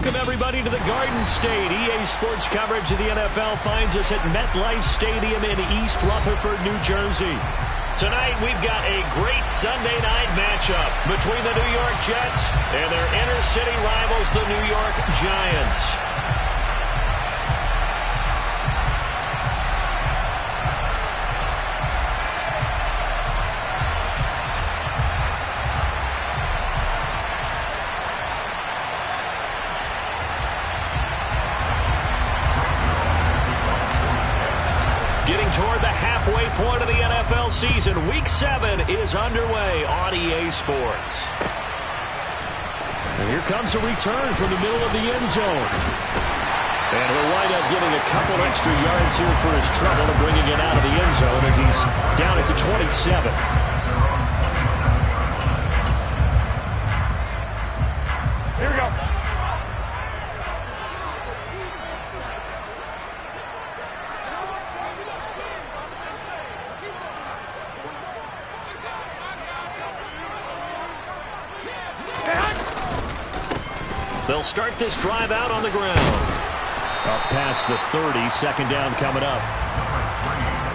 Welcome, everybody, to the Garden State. EA Sports coverage of the NFL finds us at MetLife Stadium in East Rutherford, New Jersey. Tonight, we've got a great Sunday night matchup between the New York Jets and their inner-city rivals, the New York Giants. Toward the halfway point of the NFL season. Week 7 is underway on EA Sports. And here comes a return from the middle of the end zone. And he'll wind up getting a couple extra yards here for his trouble and bringing it out of the end zone as he's down at the 27. Here we go. They'll start this drive out on the ground. Up past the 30, second down coming up.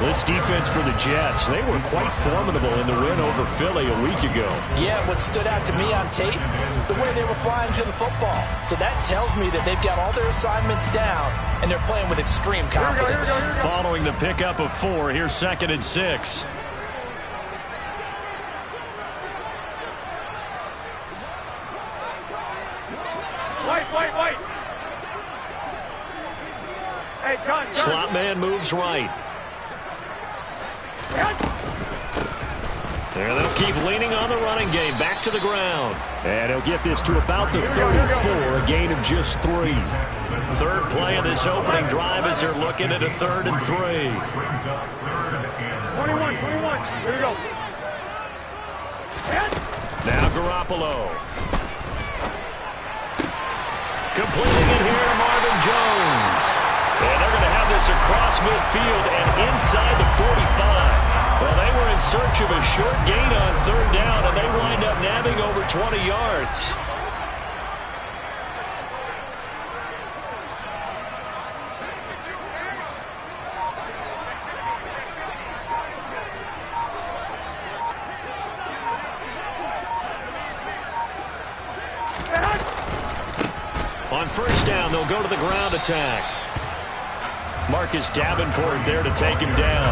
This defense for the Jets, they were quite formidable in the win over Philly a week ago. Yeah, what stood out to me on tape, the way they were flying to the football. So that tells me that they've got all their assignments down, and they're playing with extreme confidence. Here we go. Following the pickup of 4, here's 2nd and 6. Wait. Hey, gun. Slot man moves right. There, they'll keep leaning on the running game. Back to the ground. And he'll get this to about the 34, a gain of just 3. Third play of this opening drive as they're looking at a 3rd and 3. 21. Here we go. Now Garoppolo. Completing it here to Marvin Jones. And they're going to have this across midfield and inside the 45. Well, they were in search of a short gain on 3rd down, and they wind up nabbing over 20 yards. On 1st down, they'll go to the ground attack. Marcus Davenport there to take him down.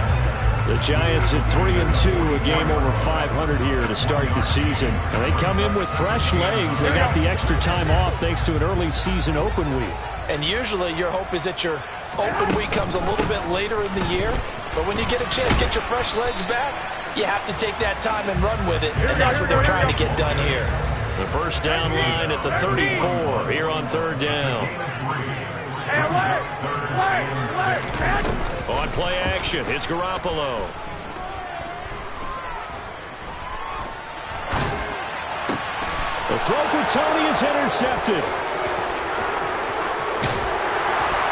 The Giants at 3-2, a game over 500 here to start the season. And they come in with fresh legs. They got the extra time off thanks to an early season open week. And usually your hope is that your open week comes a little bit later in the year. But when you get a chance to get your fresh legs back, you have to take that time and run with it. And that's what they're trying to get done here. The 1st down line at the 34 here on 3rd down. On play action, it's Garoppolo. The throw for Tony is intercepted.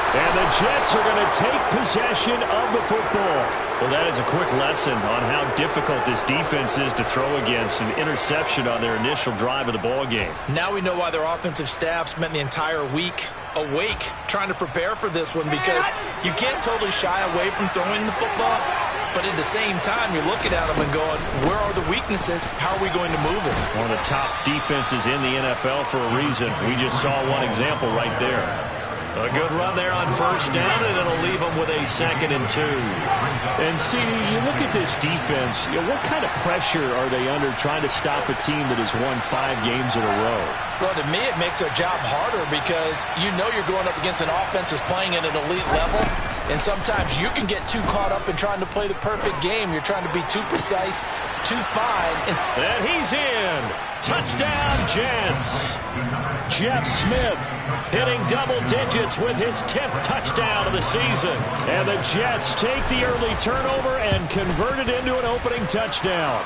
And the Jets are going to take possession of the football. Well, that is a quick lesson on how difficult this defense is to throw against. An interception on their initial drive of the ball game. Now we know why their offensive staff spent the entire week awake trying to prepare for this one, because you can't totally shy away from throwing the football. But at the same time, you're looking at them and going, where are the weaknesses? How are we going to move it? One of the top defenses in the NFL for a reason. We just saw one example right there. A good run there on 1st down, and it'll leave them with a 2nd and 2. And see, you look at this defense, what kind of pressure are they under trying to stop a team that has won 5 games in a row? Well, to me, it makes their job harder because you know you're going up against an offense that's playing at an elite level, and sometimes you can get too caught up in trying to play the perfect game. You're trying to be too precise, too fine. And he's in. Touchdown, Jets. Jeff Smith hitting double digits with his 10th touchdown of the season. And the Jets take the early turnover and convert it into an opening touchdown.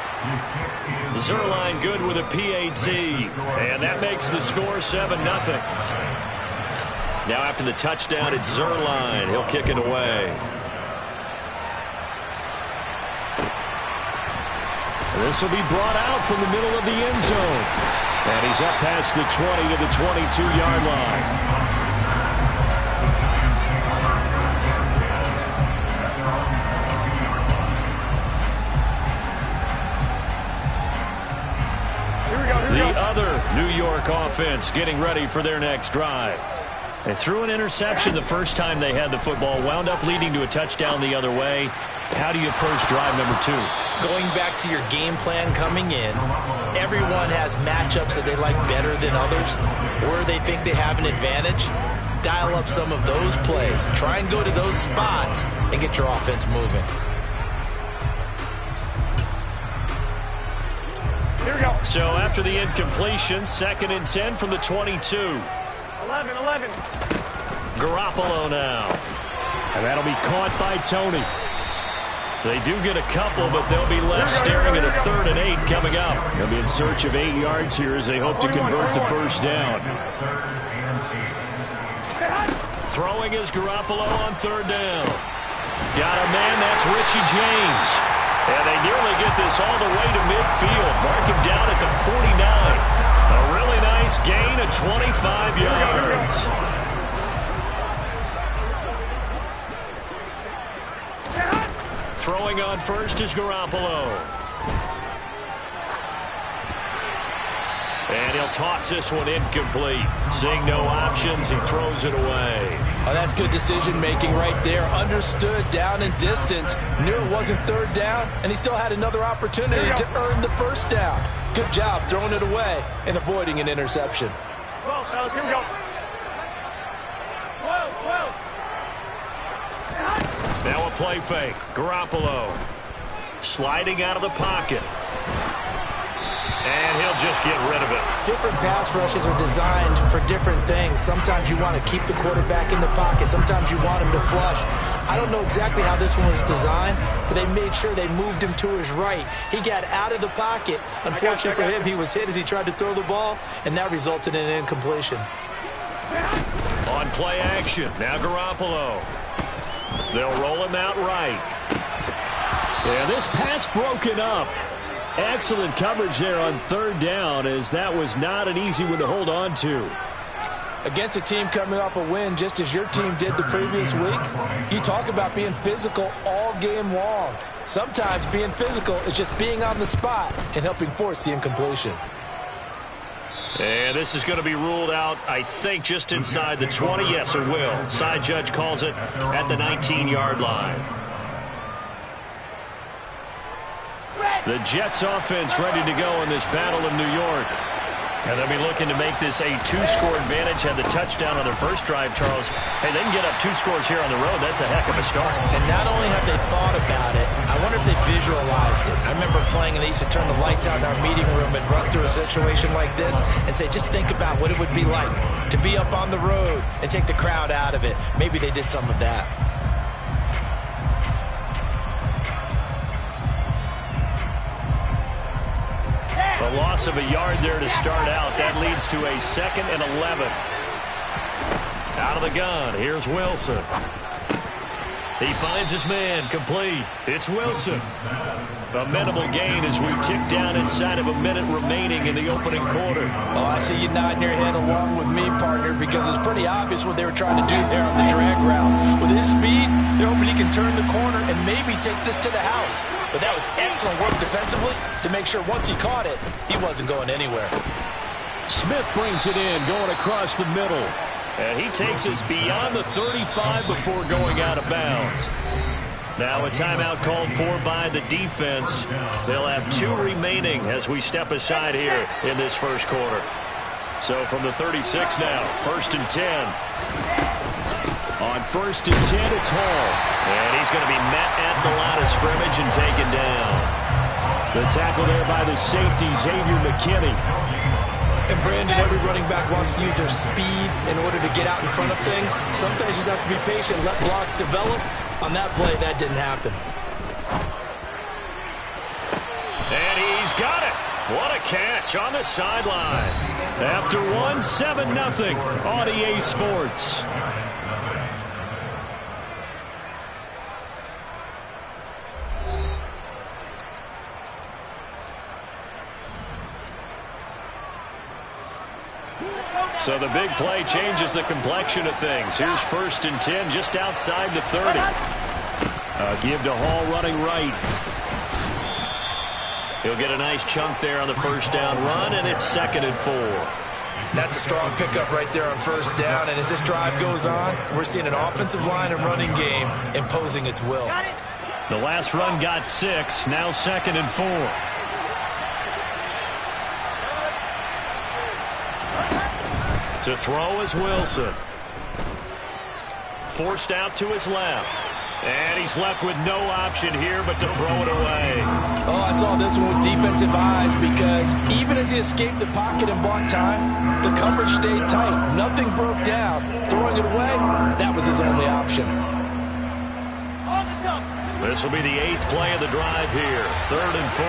Zerline good with a PAT. And that makes the score 7-0. Now after the touchdown, it's Zerline. He'll kick it away. This will be brought out from the middle of the end zone. And he's up past the 20 to the 22-yard line. getting ready for their next drive. They threw an interception the first time they had the football, wound up leading to a touchdown the other way. How do you approach drive number 2? Going back to your game plan coming in, everyone has matchups that they like better than others, where they think they have an advantage. Dial up some of those plays. Try and go to those spots and get your offense moving. Here we go. So after the incompletion, 2nd and 10 from the 22. 11. Garoppolo now. And that'll be caught by Tony. They do get a couple, but they'll be left staring at a 3rd and 8 coming up. They'll be in search of 8 yards here as they hope to convert the first down. Throwing is Garoppolo on 3rd down. Got a man, that's Richie James. And they nearly get this all the way to midfield. Mark him down at the 49. A really nice gain of 25 yards. Throwing on first is Garoppolo. And he'll toss this one incomplete. Seeing no options, he throws it away. Oh, that's good decision-making right there. Understood down and distance. Knew it wasn't 3rd down, and he still had another opportunity to earn the first down. Good job throwing it away and avoiding an interception. Well, fellas, here we go. Whoa. Now a play fake. Garoppolo sliding out of the pocket. And he'll just get rid of it. Different pass rushes are designed for different things. Sometimes you want to keep the quarterback in the pocket. Sometimes you want him to flush. I don't know exactly how this one was designed, but they made sure they moved him to his right. He got out of the pocket. Unfortunately for him, he was hit as he tried to throw the ball, and that resulted in an incompletion. On play action, now Garoppolo. They'll roll him out right. Yeah, this pass broken up. Excellent coverage there on 3rd down, as that was not an easy one to hold on to. Against a team coming off a win just as your team did the previous week, you talk about being physical all game long. Sometimes being physical is just being on the spot and helping force the incompletion. And this is going to be ruled out, I think, just inside the 20. Yes, it will. Side judge calls it at the 19-yard line. The Jets offense ready to go in this battle in New York. And they'll be looking to make this a 2-score advantage. Had the touchdown on their first drive, Charles. Hey, they can get up 2 scores here on the road. That's a heck of a start. And not only have they thought about it, I wonder if they visualized it. I remember playing, and they used to turn the lights out in our meeting room and run through a situation like this and say, just think about what it would be like to be up on the road and take the crowd out of it. Maybe they did some of that. A loss of a yard there to start out. That leads to a 2nd and 11. Out of the gun, here's Wilson. He finds his man, complete. It's Wilson. A minimal gain as we tick down inside of a minute remaining in the opening quarter. Oh, I see you nodding your head along with me, partner, because it's pretty obvious what they were trying to do there on the drag route. With his speed, they're hoping he can turn the corner and maybe take this to the house. But that was excellent work defensively to make sure once he caught it, he wasn't going anywhere. Smith brings it in, going across the middle. And he takes us beyond the 35 before going out of bounds. Now a timeout called for by the defense. They'll have 2 remaining as we step aside here in this first quarter. So from the 36 now, 1st and 10. On 1st and 10, it's Hall. And he's going to be met at the line of scrimmage and taken down. The tackle there by the safety, Xavier McKinney. And Brandon, every running back wants to use their speed in order to get out in front of things. Sometimes you just have to be patient, let blocks develop. On that play, that didn't happen. And he's got it. What a catch on the sideline. After 1, 7-0 on EA Sports. So the big play changes the complexion of things. Here's 1st and 10 just outside the 30. Give to Hall running right. He'll get a nice chunk there on the first down run, and it's 2nd and 4. That's a strong pickup right there on first down. And as this drive goes on, we're seeing an offensive line and running game imposing its will. The last run got 6. Now 2nd and 4. To throw is Wilson. Forced out to his left. And he's left with no option here but to throw it away. Oh, I saw this one with defensive eyes because even as he escaped the pocket and bought time, the coverage stayed tight. Nothing broke down. Throwing it away, that was his only option. This will be the 8th play of the drive here. 3rd and 4.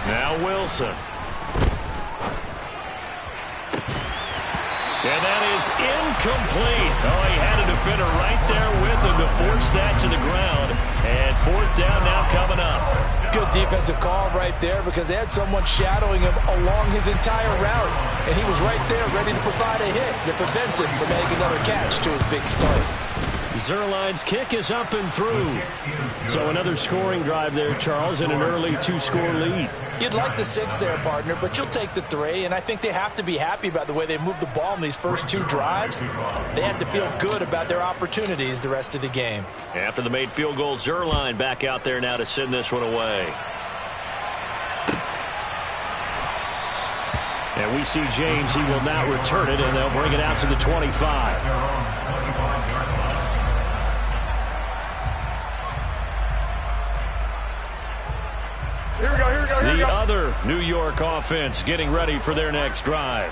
Now Wilson. And that is incomplete. Oh, he had a defender right there with him to force that to the ground. And 4th down now coming up. Good defensive call right there because they had someone shadowing him along his entire route. And he was right there ready to provide a hit to prevent him from making another catch to his big start. Zerline's kick is up and through. So another scoring drive there, Charles, and an early 2-score lead. You'd like the 6 there, partner, but you'll take the 3, and I think they have to be happy about the way they moved the ball in these first 2 drives. They have to feel good about their opportunities the rest of the game. After the made field goal, Zerline back out there now to send this one away. And we see James. He will not return it, and they'll bring it out to the 25. The other New York offense getting ready for their next drive.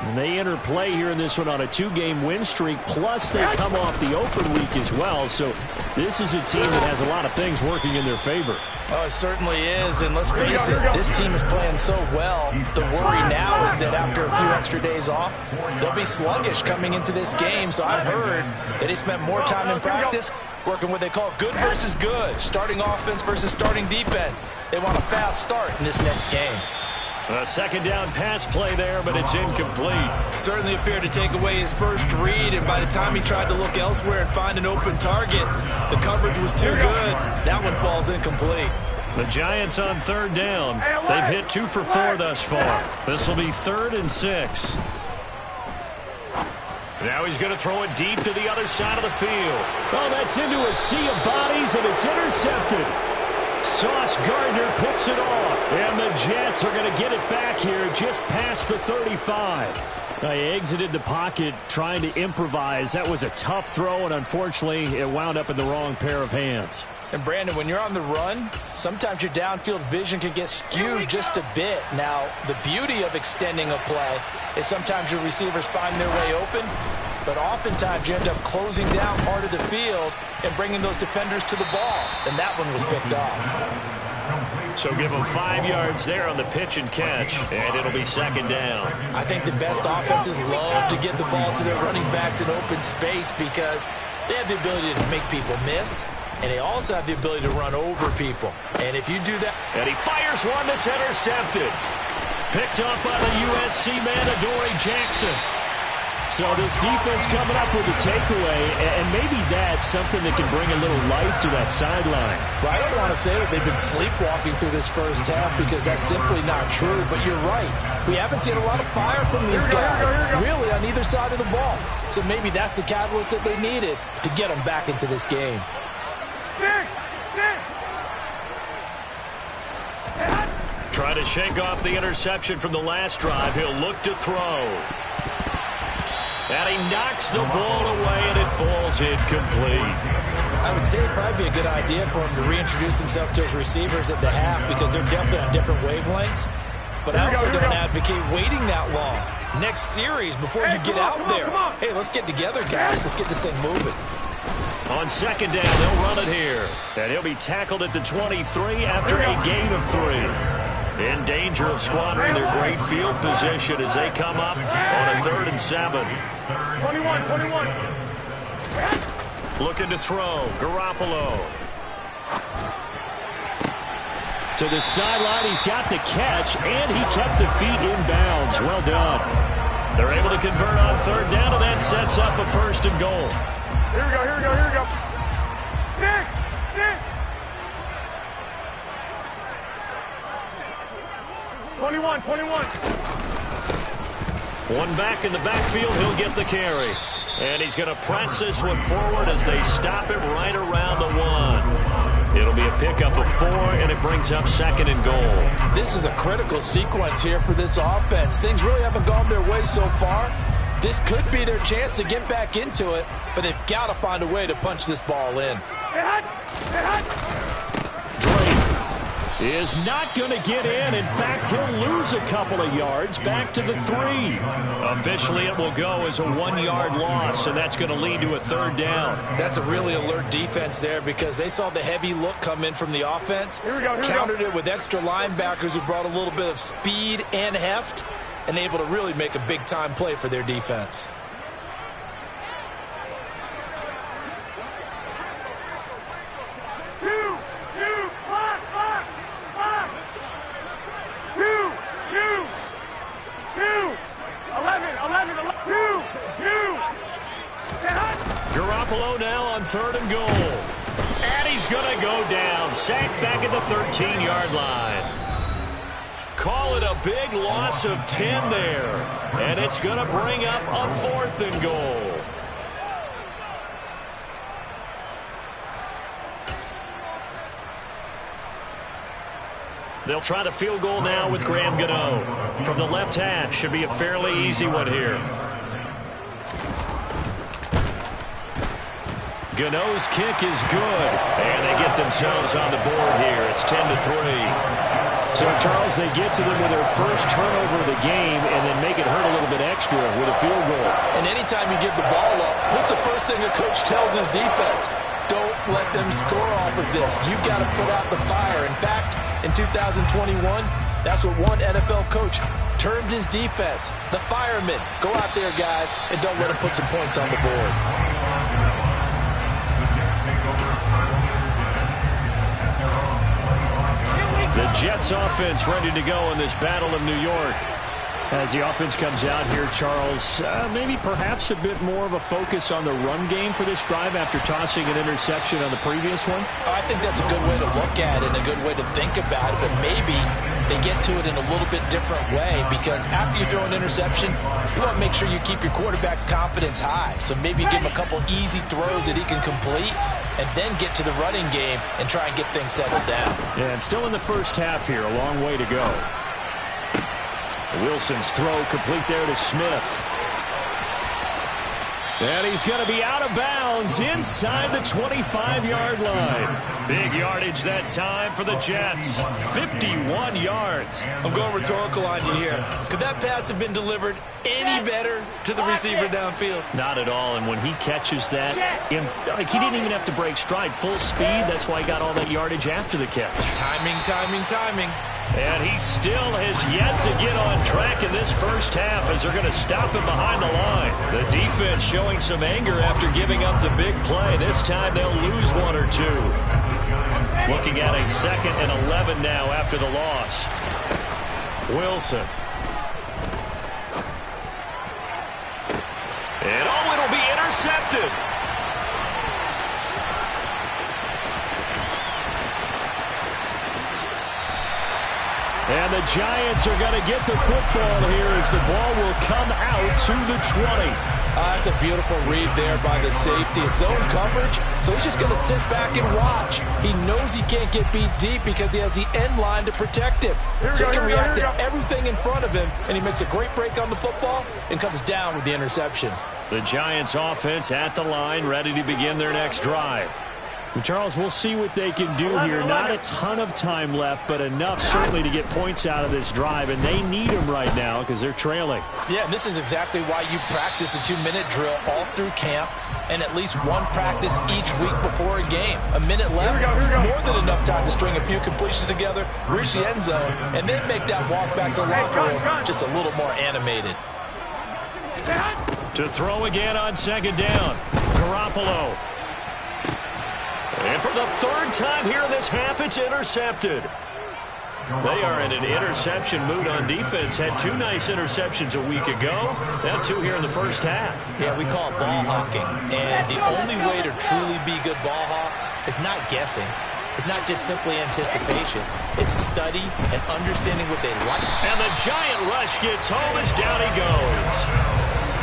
And they enter play here in this one on a 2-game win streak, plus they come off the open week as well. So this is a team that has a lot of things working in their favor. Oh, it certainly is, and let's face it, this team is playing so well. The worry now is that after a few extra days off, they'll be sluggish coming into this game. So I've heard that they spent more time in practice working what they call good versus good, starting offense versus starting defense. They want a fast start in this next game. A 2nd down pass play there, but it's incomplete. Certainly appeared to take away his first read, and by the time he tried to look elsewhere and find an open target, the coverage was too good. That one falls incomplete. The Giants on 3rd down. They've hit 2 for 4 thus far. This will be 3rd and 6. Now he's going to throw it deep to the other side of the field. Oh, that's into a sea of bodies, and it's intercepted. Sauce Gardner picks it off, and the Jets are going to get it back here just past the 35. He exited the pocket trying to improvise. That was a tough throw, and unfortunately, it wound up in the wrong pair of hands. And, Brandon, when you're on the run, sometimes your downfield vision can get skewed just a bit. Now, the beauty of extending a play is sometimes your receivers find their way open, but oftentimes you end up closing down part of the field and bringing those defenders to the ball, and that one was picked off. So give them 5 yards there on the pitch and catch, and it'll be 2nd down. I think the best offenses love to get the ball to their running backs in open space because they have the ability to make people miss, and they also have the ability to run over people. And if you do that... And he fires one that's intercepted. Picked up by the USC man, Adoree Jackson. So this defense coming up with a takeaway, and maybe that's something that can bring a little life to that sideline. Well, I don't want to say that they've been sleepwalking through this first half because that's simply not true, but you're right. We haven't seen a lot of fire from these guys, really, on either side of the ball. So maybe that's the catalyst that they needed to get them back into this game. Try to shake off the interception from the last drive. He'll look to throw. And he knocks the ball away, and it falls incomplete. I would say it'd probably be a good idea for him to reintroduce himself to his receivers at the half because they're definitely on different wavelengths. But I also don't advocate waiting that long. Next series before you get out there. Hey, let's get together, guys. Let's get this thing moving. On 2nd down, they'll run it here. And he'll be tackled at the 23 after a gain of 3. In danger of squandering their great field position as they come up on a 3rd and 7. 21. Looking to throw. Garoppolo. To the sideline. He's got the catch, and he kept the feet in bounds. Well done. They're able to convert on 3rd down, and that sets up a 1st and goal. Here we go. Dick! 21. One back in the backfield, he'll get the carry. And he's going to press this one forward as they stop him right around the 1. It'll be a pickup of 4, and it brings up 2nd and goal. This is a critical sequence here for this offense. Things really haven't gone their way so far. This could be their chance to get back into it, but they've got to find a way to punch this ball in. Drake is not going to get in. In fact, he'll lose a couple of yards back to the 3. Officially, it will go as a 1-yard loss, and that's going to lead to a 3rd down. That's a really alert defense there because they saw the heavy look come in from the offense, countered it with extra linebackers who brought a little bit of speed and heft, and able to really make a big-time play for their defense. Garoppolo now on 3rd and goal. And he's going to go down. Sacked back at the 13-yard line. Call it a big loss of 10 there. And it's going to bring up a 4th and goal. They'll try the field goal now with Graham Gano. From the left hash, should be a fairly easy one here. Gano's kick is good, and they get themselves on the board here. It's 10-3. So, Charles, they get to them with their first turnover of the game and then make it hurt a little bit extra with a field goal. And anytime you give the ball up, what's the first thing a coach tells his defense? Don't let them score off of this. You've got to put out the fire. In fact, in 2021, that's what one NFL coach termed his defense. The firemen. Go out there, guys, and don't let them put some points on the board. The Jets offense ready to go in this battle of New York. As the offense comes out here, Charles, maybe perhaps a bit more of a focus on the run game for this drive after tossing an interception on the previous one? I think that's a good way to look at it and a good way to think about it, but maybe they get to it in a little bit different way because after you throw an interception, you want to make sure you keep your quarterback's confidence high. So maybe you give him a couple easy throws that he can complete and then get to the running game and try and get things settled down. Yeah, and still in the first half here, a long way to go. Wilson's throw complete there to Smith. And he's going to be out of bounds inside the 25-yard line. Big yardage that time for the Jets. 51 yards. I'm going rhetorical on you here. Could that pass have been delivered any better to the receiver downfield? Not at all. And when he catches that, he didn't even have to break stride. Full speed. That's why he got all that yardage after the catch. Timing, timing, timing. And he still has yet to get on track in this first half as they're going to stop him behind the line. The defense showing some anger after giving up the big play. This time they'll lose 1 or 2. Looking at a 2nd and 11 now after the loss. Wilson. And it'll be intercepted. And the Giants are going to get the football here as the ball will come out to the 20. That's a beautiful read there by the safety. It's zone coverage, so he's just going to sit back and watch. He knows he can't get beat deep because he has the end line to protect him. So he can react to everything in front of him, and he makes a great break on the football and comes down with the interception. The Giants offense at the line, ready to begin their next drive. And Charles, we'll see what they can do here. Not a ton of time left, but enough certainly to get points out of this drive, and they need them right now because they're trailing. Yeah, and this is exactly why you practice a 2-minute drill all through camp and at least one practice each week before a game. A minute left, more than enough time to string a few completions together, reach the end zone, and then make that walk back to the locker room just a little more animated. To throw again on 2nd down, Garoppolo. And for the 3rd time here in this half, it's intercepted. They are in an interception mood on defense. Had 2 nice interceptions a week ago. Now 2 here in the first half. Yeah, we call it ball hawking. And the only way to truly be good ball hawks is not guessing. is not just simply anticipation. It's study and understanding what they like. And the giant rush gets home as down he goes.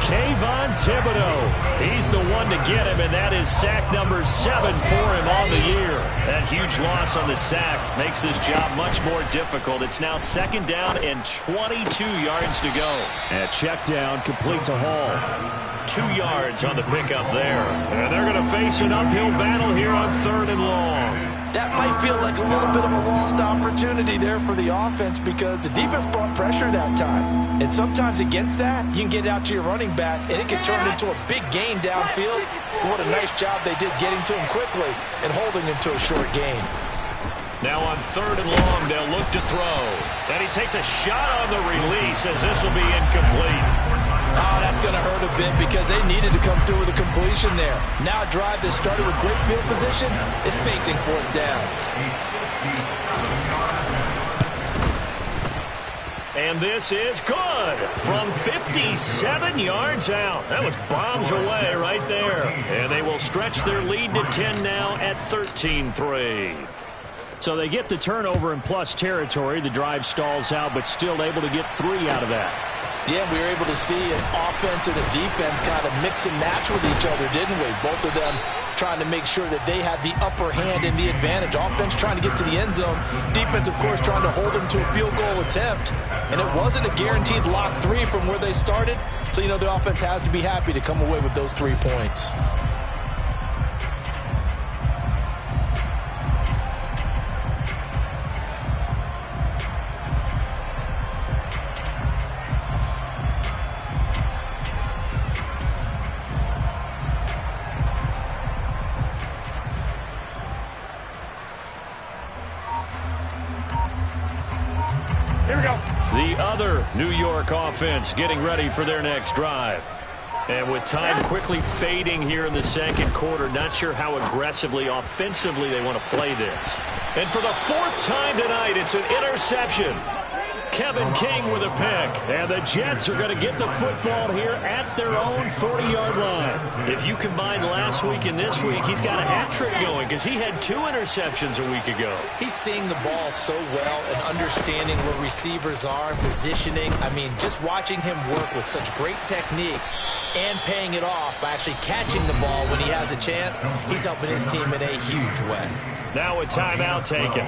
Kayvon Thibodeau, he's the one to get him, and that is sack number 7 for him on the year. That huge loss on the sack makes this job much more difficult. It's now 2nd down and 22 yards to go. And check down, complete to Hall. 2 yards on the pickup there. And they're going to face an uphill battle here on 3rd and long. That might feel like a little bit of a lost opportunity there for the offense because the defense brought pressure that time. And sometimes against that, you can get out to your running back, and it can turn into a big gain downfield. What a nice job they did getting to him quickly and holding him to a short gain. Now on 3rd and long, they'll look to throw. And he takes a shot on the release as this will be incomplete. Oh, that's going to hurt a bit because they needed to come through with a completion there. Now a drive that started with great field position is facing 4th down. And this is good from 57 yards out. That was bombs away right there. And they will stretch their lead to 10 now at 13-3. So they get the turnover in plus territory. The drive stalls out, but still able to get 3 out of that. Yeah, we were able to see an offense and a defense kind of mix and match with each other, didn't we? Both of them trying to make sure that they had the upper hand and the advantage. Offense trying to get to the end zone. Defense, of course, trying to hold them to a field goal attempt. And it wasn't a guaranteed lock 3 from where they started. So, you know, the offense has to be happy to come away with those 3 points. The other New York offense getting ready for their next drive. And with time quickly fading here in the 2nd quarter, not sure how aggressively, offensively they want to play this. And for the 4th time tonight, it's an interception. Kevin King with a pick. And the Jets are going to get the football here at their own 40-yard line. If you combine last week and this week, he's got a hat trick going because he had 2 interceptions a week ago. He's seeing the ball so well and understanding where receivers are, positioning. I mean, just watching him work with such great technique and paying it off by actually catching the ball when he has a chance, he's helping his team in a huge way. Now a timeout taken.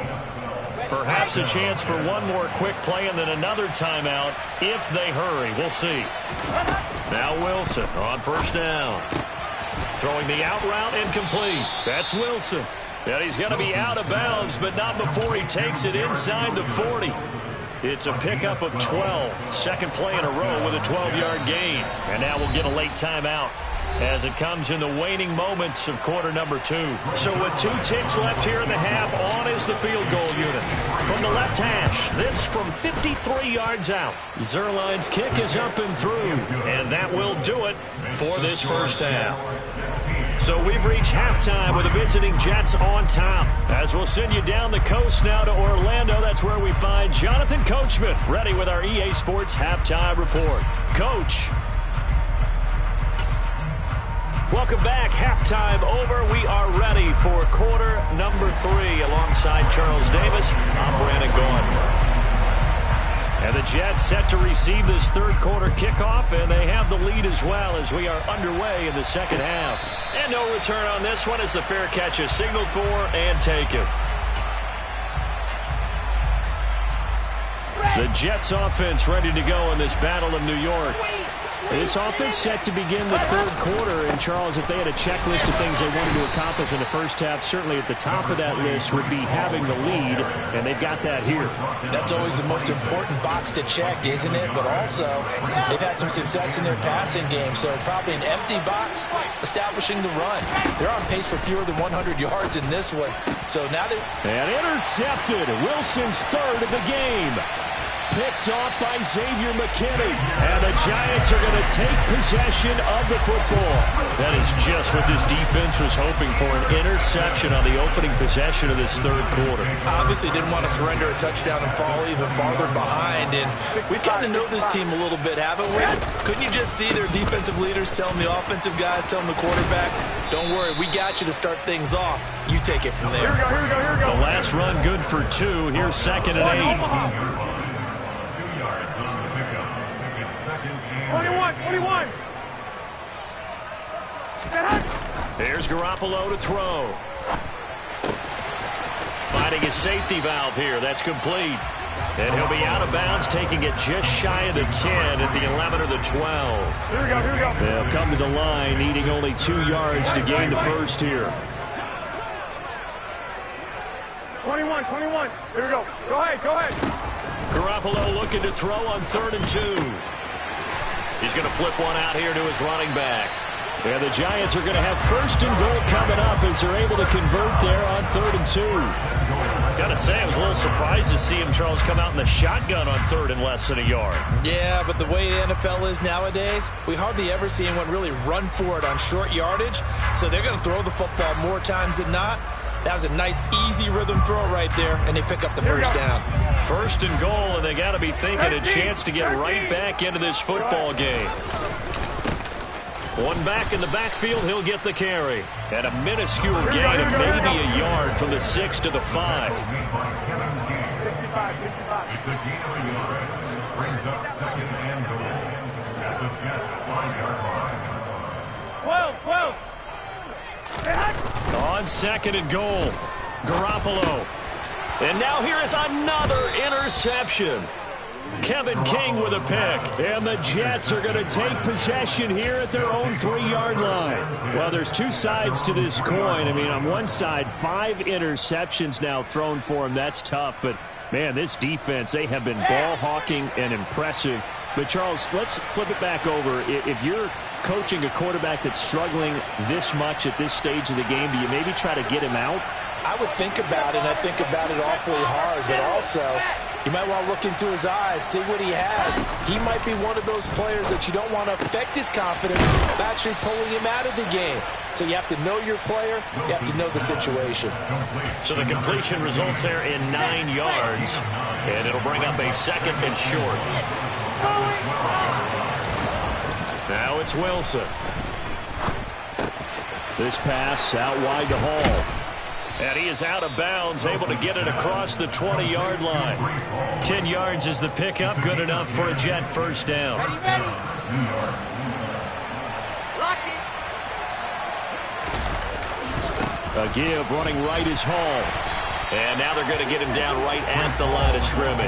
Perhaps a chance for one more quick play and then another timeout if they hurry. We'll see. Now Wilson on 1st down. Throwing the out route and complete. That's Wilson. And he's going to be out of bounds, but not before he takes it inside the 40. It's a pickup of 12. 2nd play in a row with a 12-yard gain. And now we'll get a late timeout as it comes in the waning moments of quarter number 2. So with 2 ticks left here in the half, on is the field goal unit. From the left hash, this from 53 yards out. Zerline's kick is up and through, and that will do it for this 1st half. So we've reached halftime with the visiting Jets on top. As we'll send you down the coast now to Orlando, that's where we find Jonathan Coachman, ready with our EA Sports Halftime Report. Coach. Welcome back. Halftime over. We are ready for quarter number 3 alongside Charles Davis. I'm Brandon Gaudin. And the Jets set to receive this 3rd quarter kickoff, and they have the lead as well as we are underway in the 2nd half. And no return on this one as the fair catch is signaled for and taken. The Jets offense ready to go in this battle of New York. This offense set to begin the 3rd quarter, and Charles, if they had a checklist of things they wanted to accomplish in the 1st half, certainly at the top of that list would be having the lead, and they've got that here. That's always the most important box to check, isn't it? But also, they've had some success in their passing game, so probably an empty box establishing the run. They're on pace for fewer than 100 yards in this one. So now they... And intercepted. Wilson's 3rd of the game. picked off by Xavier McKinney. And the Giants are going to take possession of the football. That is just what this defense was hoping for, an interception on the opening possession of this third quarter. Obviously didn't want to surrender a touchdown and fall even farther behind. And we've gotten to know this team a little bit, haven't we? Couldn't you just see their defensive leaders telling the offensive guys, telling the quarterback, don't worry, we got you to start things off. You take it from there. Here we go. The last run good for 2. Here's 2nd and 8. 21. Here's Garoppolo to throw. Finding his safety valve here. That's complete. And he'll be out of bounds, taking it just shy of the 10 at the 11 or the 12. Here we go. They'll come to the line, needing only 2 yards to gain the first here. 21. Here we go. Go ahead. Garoppolo looking to throw on 3rd and 2. He's going to flip one out here to his running back. And the Giants are going to have 1st and goal coming up as they're able to convert there on 3rd and 2. Got to say, I was a little surprised to see him, Charles, come out in the shotgun on 3rd and less than a yard. Yeah, but the way the NFL is nowadays, we hardly ever see anyone really run for it on short yardage. So they're going to throw the football more times than not. That was a nice, easy rhythm throw right there, and they pick up the first down. 1st and goal, and they got to be thinking a chance to get right back into this football game. One back in the backfield, he'll get the carry. And a minuscule gain of maybe a yard from the 6 to the 5. 65. Brings up 2nd and goal at the Jets' 5-yard line. 12. On 2nd and goal, Garoppolo. And now here is another interception. Kevin King with a pick. And the Jets are going to take possession here at their own 3-yard line. Well, there's 2 sides to this coin. I mean, on one side, 5 interceptions now thrown for him. That's tough. But, man, this defense, they have been ball hawking and impressive. But, Charles, let's flip it back over. If you're coaching a quarterback that's struggling this much at this stage of the game, do you maybe try to get him out? I would think about it, and I think about it awfully hard, but also you might want to look into his eyes, see what he has. He might be one of those players that you don't want to affect his confidence of actually pulling him out of the game. So you have to know your player, you have to know the situation. So the completion results there in 9 yards, and it'll bring up a 2nd and short. Now it's Wilson. This pass out wide to Hall. And he is out of bounds, able to get it across the 20-yard line. 10 yards is the pickup, good enough for a Jet first down. Ready. Lock it. A give running right is Hall. And now they're going to get him down right at the line of scrimmage.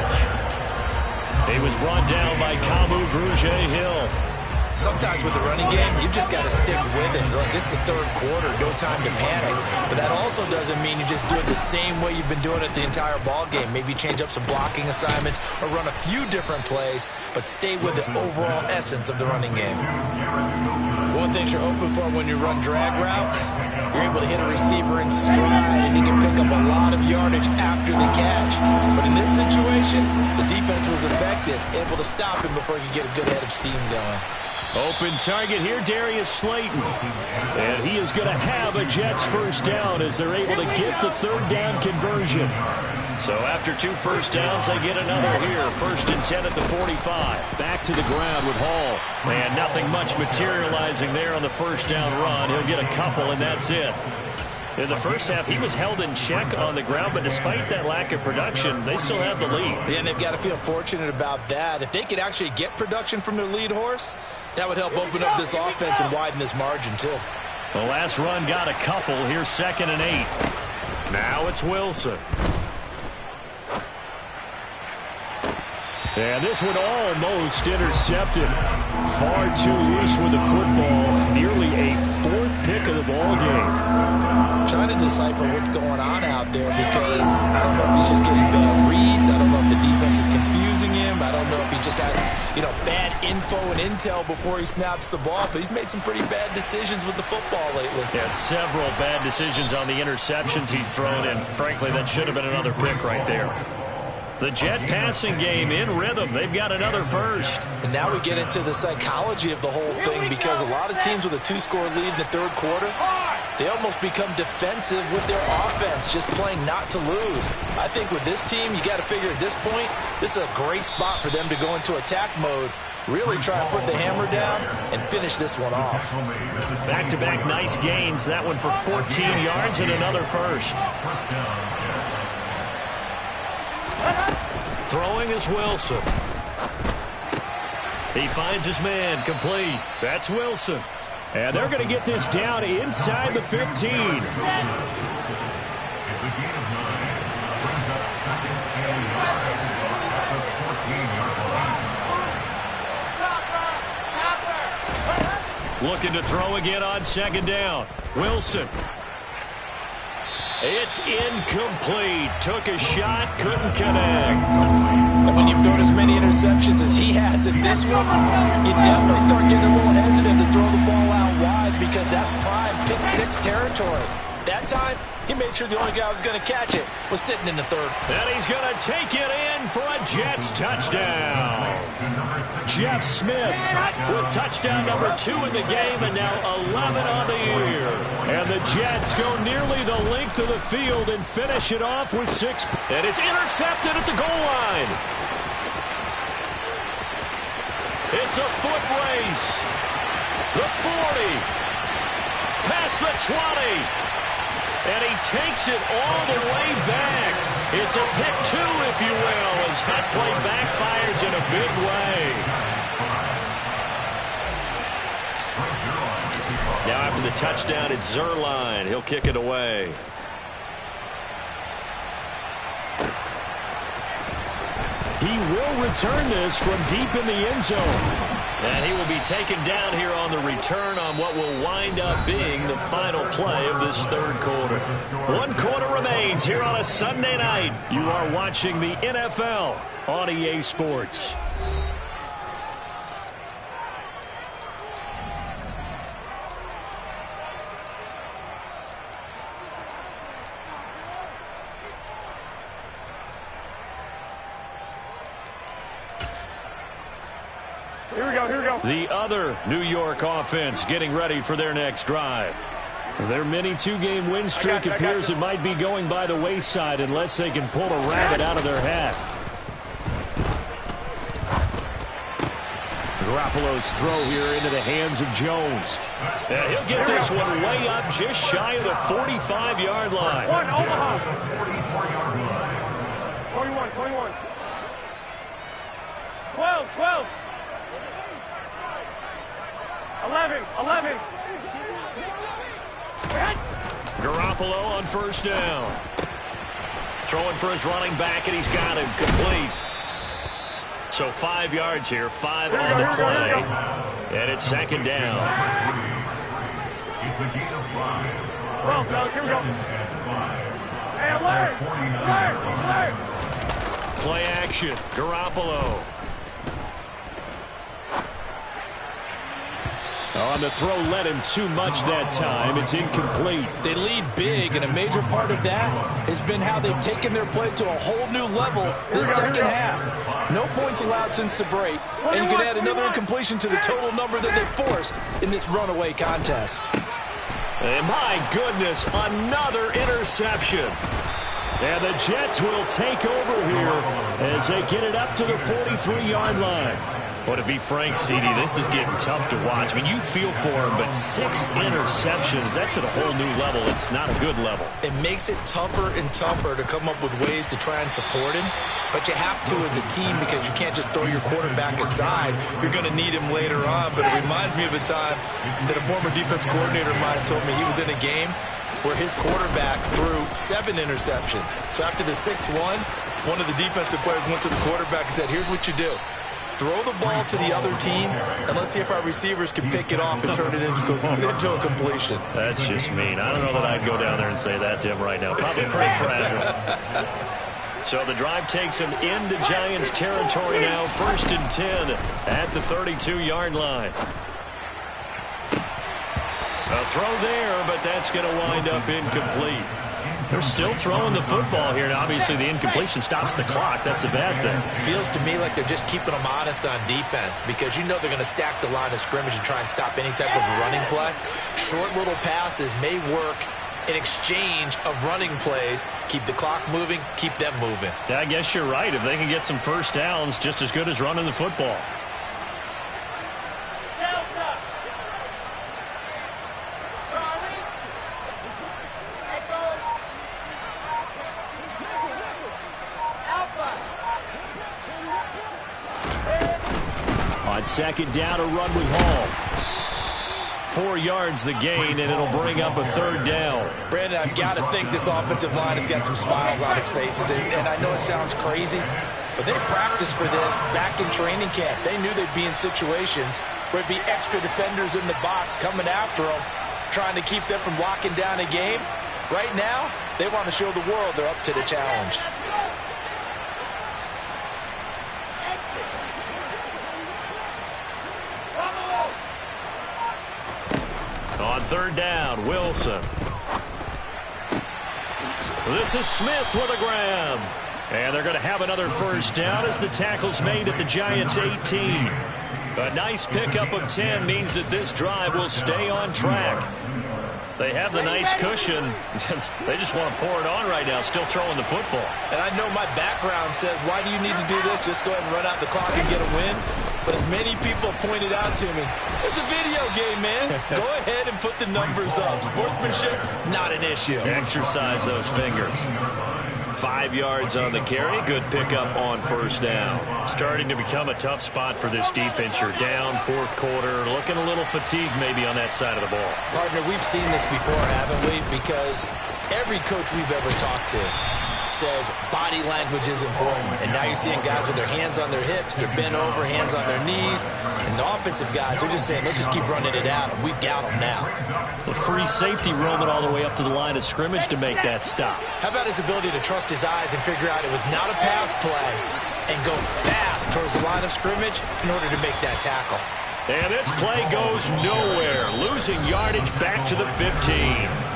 He was brought down by Kamu Grugier-Hill. Sometimes with the running game, you've just got to stick with it. Look, this is the 3rd quarter, no time to panic. But that also doesn't mean you just do it the same way you've been doing it the entire ball game. Maybe change up some blocking assignments or run a few different plays, but stay with the overall essence of the running game. One thing you're hoping for when you run drag routes, you're able to hit a receiver in stride and he can pick up a lot of yardage after the catch. But in this situation, the defense was effective, able to stop him before he could get a good head of steam going. Open target here, Darius Slayton. And he is going to have a Jets first down as they're able to get the 3rd down conversion. So after 2 first downs, they get another here. 1st and 10 at the 45. Back to the ground with Hall. And nothing much materializing there on the first down run. He'll get a couple, and that's it. In the first half, he was held in check on the ground, but despite that lack of production, they still have the lead. Yeah, and they've got to feel fortunate about that. If they could actually get production from their lead horse, that would help open up this offense and widen this margin, too. The last run got a couple. Here's 2nd and 8. Now it's Wilson. And this one almost intercepted. Far too loose with the football. Nearly a 4th pick of the ball game. Trying to decipher what's going on out there because I don't know if he's just getting bad reads. I don't know if the defense is confusing him. I don't know if he just has, bad info and intel before he snaps the ball. But he's made some pretty bad decisions with the football lately. Yeah, several bad decisions on the interceptions he's thrown in. Frankly, that should have been another pick right there. The Jet passing game in rhythm. They've got another first. And now we get into the psychology of the whole thing, because a lot of teams with a 2-score lead in the third quarter, they almost become defensive with their offense, just playing not to lose. I think with this team, you got to figure at this point, this is a great spot for them to go into attack mode, really try and put the hammer down and finish this one off. Back-to-back nice gains. That one for 14 yards and another first. Throwing is Wilson. He finds his man, complete. That's Wilson. And they're going to get this down inside the 15. It's a gain of 9. Brings up 2nd and yard at the 14-yard line. Looking to throw again on 2nd down. Wilson. It's incomplete. Took a shot, couldn't connect. And when you've thrown as many interceptions as he has in this one, you definitely start getting a little hesitant to throw the ball out wide, because that's prime pick-6 territory. That time, he made sure the only guy who was going to catch it was sitting in the third. And he's going to take it in for a Jets touchdown. Jeff Smith with touchdown number 2 in the game, and now 11 on the year. And the Jets go nearly the length of the field and finish it off with 6. And it's intercepted at the goal line. It's a foot race. The 40. Past the 20. And he takes it all the way back. It's a pick 2, if you will, as that play backfires in a big way. Now after the touchdown, it's Zerline. He'll kick it away. He will return this from deep in the end zone. And he will be taken down here on the return on what will wind up being the final play of this third quarter. 1 quarter remains here on a Sunday night. You are watching the NFL on EA Sports. Here we go, here we go. The other New York offense getting ready for their next drive. Their mini 2-game win streak appears it might be going by the wayside unless they can pull a rabbit out of their hat. Garoppolo's throw here into the hands of Jones. And he'll get this one way up just shy of the 45-yard line. 1, Omaha. 21, 21. 12, 12. 11, 11. Garoppolo on first down. Throwing for his running back, and he's got him complete. So 5 yards here, 5 on the play. And it's 2nd down. It's a gain of 5. Well, fellas, here we go. Hey, alert! Alert! Alert! Play action. Garoppolo. On the throw, led him too much that time. It's incomplete. They lead big, and a major part of that has been how they've taken their play to a whole new level this second half. No points allowed since the break, and you can add another incompletion to the total number that they've forced in this runaway contest. And my goodness, another interception. And the Jets will take over here as they get it up to the 43-yard line. Well, to be frank, CD, this is getting tough to watch. I mean, you feel for him, but 6 interceptions, that's at a whole new level. It's not a good level. It makes it tougher and tougher to come up with ways to try and support him. But you have to as a team, because you can't just throw your quarterback aside. You're going to need him later on. But it reminds me of a time that a former defense coordinator of mine told me he was in a game where his quarterback threw 7 interceptions. So after the 6th one of the defensive players went to the quarterback and said, here's what you do. Throw the ball to the other team, and let's see if our receivers can pick it off and turn it into a completion. That's just mean. I don't know that I'd go down there and say that to him right now. Probably pretty fragile. So the drive takes him into Giants territory now. 1st and 10 at the 32-yard line. A throw there, but that's going to wind up incomplete. They're still throwing the football here, and obviously the incompletion stops the clock. That's a bad thing. Feels to me like they're just keeping them honest on defense because you know they're going to stack the line of scrimmage and try and stop any type of a running play. Short little passes may work in exchange of running plays. Keep the clock moving, keep them moving. I guess you're right. If they can get some first downs, just as good as running the football. On second down, a run with Hall. 4 yards the gain, and it'll bring up a third down. Brandon, I've got to think this offensive line has got some smiles on its faces, and I know it sounds crazy, but they practiced for this back in training camp. They knew they'd be in situations where it'd be extra defenders in the box coming after them, trying to keep them from locking down a game. Right now, they want to show the world they're up to the challenge. On third down, Wilson. This is Smith with a grab. And they're going to have another first down as the tackle's made at the Giants' 18. A nice pickup of 10 means that this drive will stay on track. They have the nice cushion. They just want to pour it on right now, still throwing the football. And I know my background says, why do you need to do this? Just go ahead and run out the clock and get a win. But as many people pointed out to me, it's a video game, man. Go ahead and put the numbers up. Sportsmanship, not an issue. Exercise those fingers. 5 yards on the carry. Good pickup on first down. Starting to become a tough spot for this defense. You're down fourth quarter. Looking a little fatigued maybe on that side of the ball. Partner, we've seen this before, haven't we? Because every coach we've ever talked to says body language is important. And now you're seeing guys with their hands on their hips, they're bent over, hands on their knees. And the offensive guys, they're just saying, let's just keep running it out. And we've got them now. The free safety roaming all the way up to the line of scrimmage to make that stop. How about his ability to trust his eyes and figure out it was not a pass play and go fast towards the line of scrimmage in order to make that tackle. And this play goes nowhere. Losing yardage back to the 15.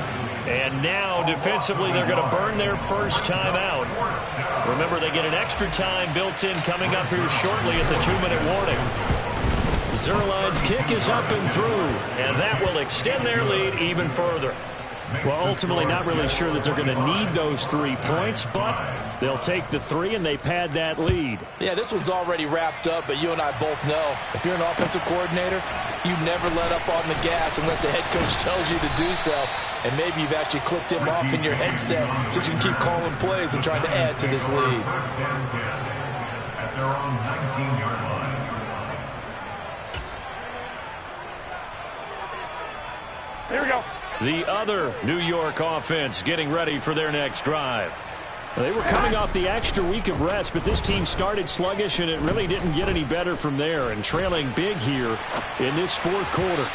And now, defensively, they're going to burn their first time out. Remember, they get an extra time built in coming up here shortly at the 2-minute warning. Zerline's kick is up and through, and that will extend their lead even further. Well, ultimately, not really sure that they're going to need those 3 points, but they'll take the 3 and they pad that lead. Yeah, this one's already wrapped up, but you and I both know if you're an offensive coordinator, you never let up on the gas unless the head coach tells you to do so. And maybe you've actually clicked him off in your headset so you can keep calling plays and trying to add to this lead. At their own 19-yard line. Here we go. The other New York offense getting ready for their next drive. They were coming off the extra week of rest, but this team started sluggish, and it really didn't get any better from there, and trailing big here in this fourth quarter.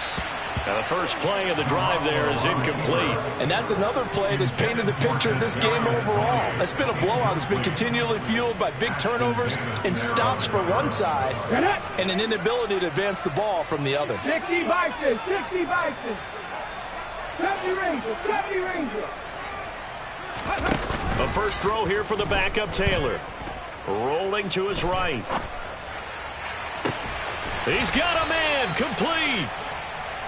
Now the first play of the drive there is incomplete. And that's another play that's painted the picture of this game overall. It's been a blowout. It's been continually fueled by big turnovers and stops for one side and an inability to advance the ball from the other. 60 Bison, 60 Bison. 70 Rangers, 70 Rangers. The first throw here for the backup Taylor. Rolling to his right. He's got a man, complete.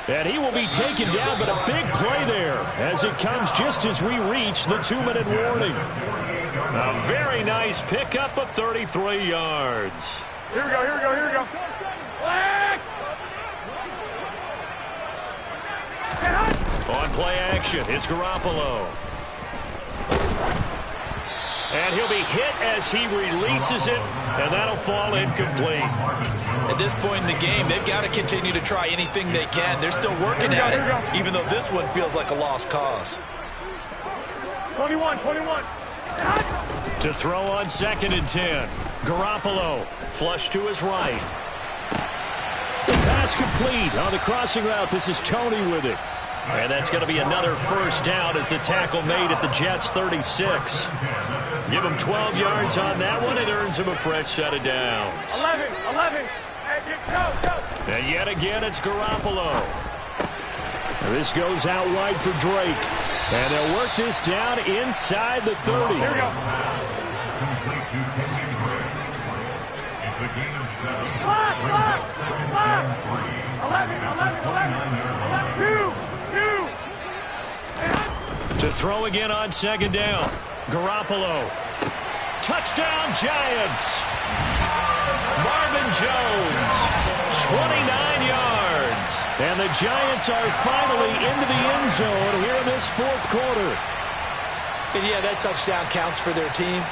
And he will be taken down, but a big play there as it comes just as we reach the 2-minute warning. A very nice pickup of 33 yards. Here we go, here we go, here we go. Black! On play action, it's Garoppolo. And he'll be hit as he releases it, and that'll fall incomplete. At this point in the game, they've got to continue to try anything they can. They're still working at it, even though this one feels like a lost cause. 21. To throw on 2nd and 10. Garoppolo, flush to his right. The pass complete on the crossing route. This is Tony with it. And that's going to be another first down as the tackle made at the Jets' 36. Give him 12 yards on that one. It earns him a fresh set of downs. 11. Hey, go. And yet again, it's Garoppolo. This goes out wide for Drake. And they'll work this down inside the 30. Here we go. Complete to Kenyon Gray. It's a gain of 7. Black, Brings black, up second black. and 3. 11. 2. To throw again on second down. Garoppolo. Touchdown, Giants. Marvin Jones, 29 yards. And the Giants are finally into the end zone here in this fourth quarter. And yeah, that touchdown counts for their team,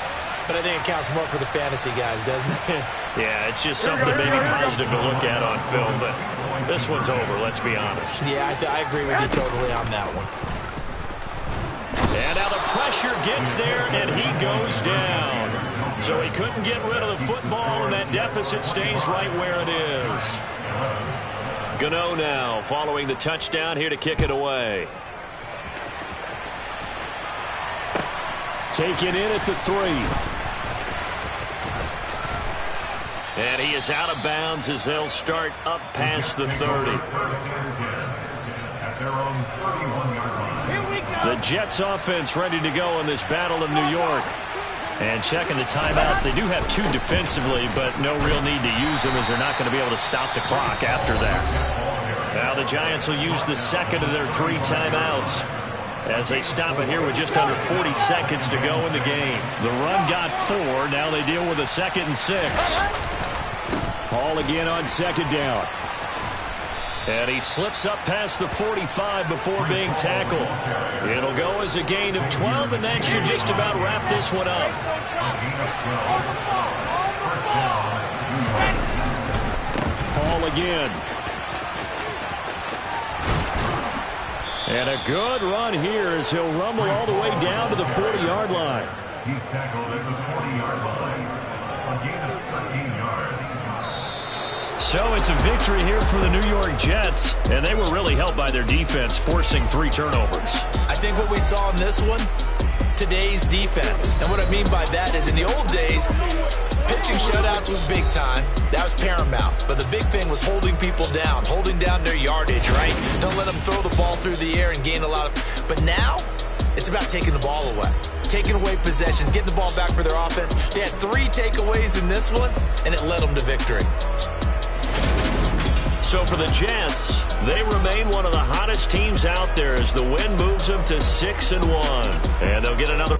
but I think it counts more for the fantasy guys, doesn't it? Yeah, it's just something maybe positive to look at on film, but this one's over, let's be honest. Yeah, I agree with you totally on that one. And now the pressure gets there, and he goes down. So he couldn't get rid of the football, and that deficit stays right where it is. Gano now following the touchdown here to kick it away. Taken in at the 3. And he is out of bounds as they'll start up past the 30. At their own 31-yard line. The Jets offense ready to go in this battle of New York. And checking the timeouts, they do have 2 defensively, but no real need to use them as they're not going to be able to stop the clock after that. Now the Giants will use the second of their 3 timeouts as they stop it here with just under 40 seconds to go in the game. The run got 4. Now they deal with a 2nd and 6. Ball again on second down. And he slips up past the 45 before being tackled. It'll go as a gain of 12, and that should just about wrap this one up. Ball again. And a good run here as he'll rumble all the way down to the 40-yard line. He's tackled at the 40-yard line. A gain of 13 yards. So it's a victory here for the New York Jets, and they were really helped by their defense, forcing 3 turnovers. I think what we saw in this one, today's defense. And what I mean by that is in the old days, pitching shutouts was big time. That was paramount. But the big thing was holding people down, holding down their yardage, right? Don't let them throw the ball through the air and gain a lot of... But now, it's about taking the ball away. Taking away possessions, getting the ball back for their offense. They had 3 takeaways in this one, and it led them to victory. So for the Jets, they remain one of the hottest teams out there as the win moves them to 6-1. And they'll get another...